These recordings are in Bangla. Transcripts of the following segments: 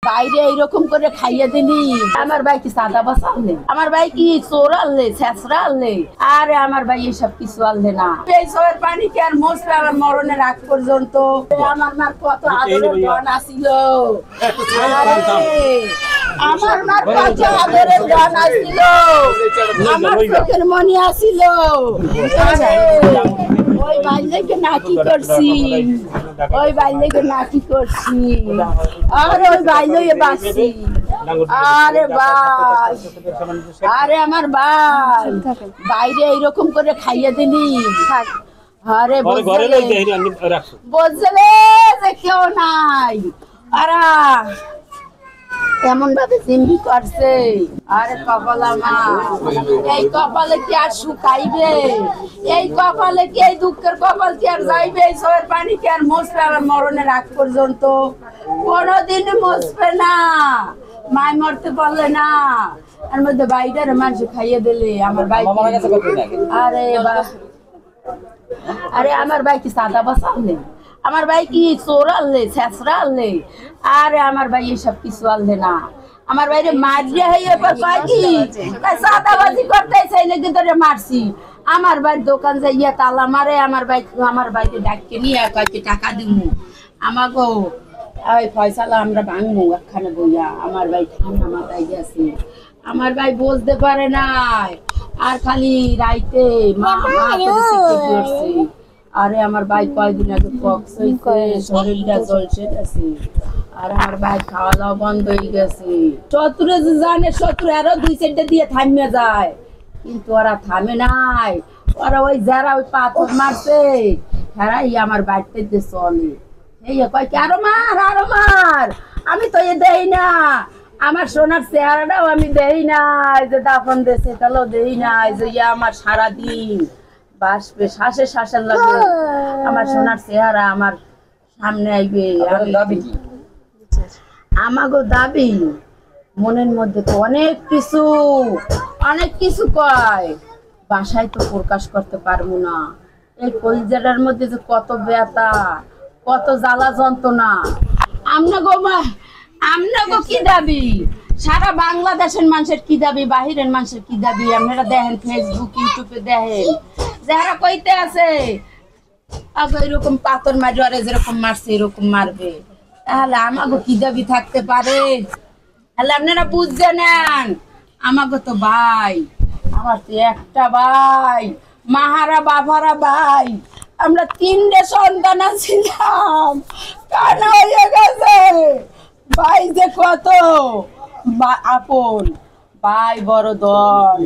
বাইরে এইরকম করে খাইয়ে দিলি। আমার ভাই কি সাদা বাস আনলে, আমার ভাই কি চোর আনলে, ছেঁচড়া আনলে? আরে আমার ভাই এসব কিছু আনলে না। এই চোরের পানি কি আর মরবে আমার মরণের আগ পর্যন্ত? আমার মার কত আদরের ধন আসিল, আমার মার কত আদরের ধন আসিল, আমার চোখের মনি আসিল। ওই বাইলেকে নাকি করছি, ওই বাইলেকে নাকি করছি, আর ওই বাইলে বাঁচছি। আরে ভাই, আরে আমার ভাই বাইরে এইরকম করে খাইয়ে দিলি। আরে বুঝলে যে কেউ নাই, আরা এমন ভাবে জিম্মি করছে। আরে কপাল আমার, এই কপালে কি আর শুকাইবে? এই কপালে কি, এই দুঃখের কপাল কি আর যাইবে? এই চোখের পানি কি আর মুছবে আমার মরণের আগ পর্যন্ত? কোনদিন মুছবে না। মায় মরতে পারলে না, এর মধ্যে বাইরের মানুষ খাইয়ে দিলে। আমার ভাই আরে আরে আমার ভাই কি সাদা বাস আনলে, আমার ভাই কি চোর আনলে, ছেঁচড়া আনলে? আরে আমার ভাই এসব কিছু আনলে না। আমার বাইরে মারিয়ে হয়ে কয় কি সাদাবাজি করতে চাই নাকি তোরে মারছি। আমার ভাই দোকান যাইয়া তালা মারে। আমার বাইরে ডাককে নিয়ে কয়েকটি টাকা দিমু, আমাকে ওই ফয়সালা আমরা ভাঙবো একখানে বইয়া। আমার ভাই ঠান্ডা মাথায় গেছে, আমার ভাই বুঝতে পারে নাই, আর খালি রাইতে মা করছে। আরে আমার ভাই কয়দিন আগে পক্স হইছে, শরীরটা জলসে গেছে। আর আমার ভাই খাওয়া দাওয়া বন্ধ হয়ে গেছে। শত্রু যে জানে, শত্রু আরো 2-4টা দিয়ে থামিয়ে যায়, কিন্তু ওরা থামে নাই। ওরা ওই যারা ওই পাথর মারছে হেরাই আমার বাড়িতে যে চলে। এই কয় কি আরো মার, আমি তো এ দেই না। আমার সোনার চেহারাটাও আমি দেই নাই, যে দাফন দেশে তাহলেও দেই নাই, যে আমার সারাদিন বাসবে শ্বাসে শ্বাসের লাগে আমার সোনার চেহারা আমার সামনে আইবে। আমাগো দাবি মনের মধ্যে তো অনেক কিছু কয়, বাসায় তো প্রকাশ করতে পারবো না। এই কলিজাটার মধ্যে যে কত ব্যথা, কত জ্বালা যন্ত্রণা। আমনাগো কি দাবি, সারা বাংলাদেশের মানুষের কি দাবি, বাহিরের মানুষের কি দাবি, আপনারা দেখেন ফেসবুক ইউটিউবে দেখেন, যারা কইতে আছে এরকম পাথর মারি আর যেরকম মারছে এরকম মারবে। তাহলে আমাগো কি দাবি থাকতে পারে? তাহলে আপনারা বুঝে নেন, আমাগো তো ভাই, আমার তো একটা ভাই, মাহারা বাবারা ভাই, আমরা 3টে সন্তান ছিলাম, কান হয়ে গেছে। ভাই যে কত আপন, ভাই বড় দল।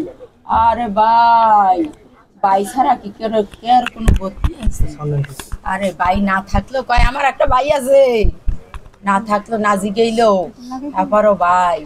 আরে ভাই ছাড়া কি কেউ কোনো গতি আছে? আরে ভাই না থাকলেও কয় আমার একটা ভাই আছে, না থাকলো নাজি গেইলো, তারপরও ভাই।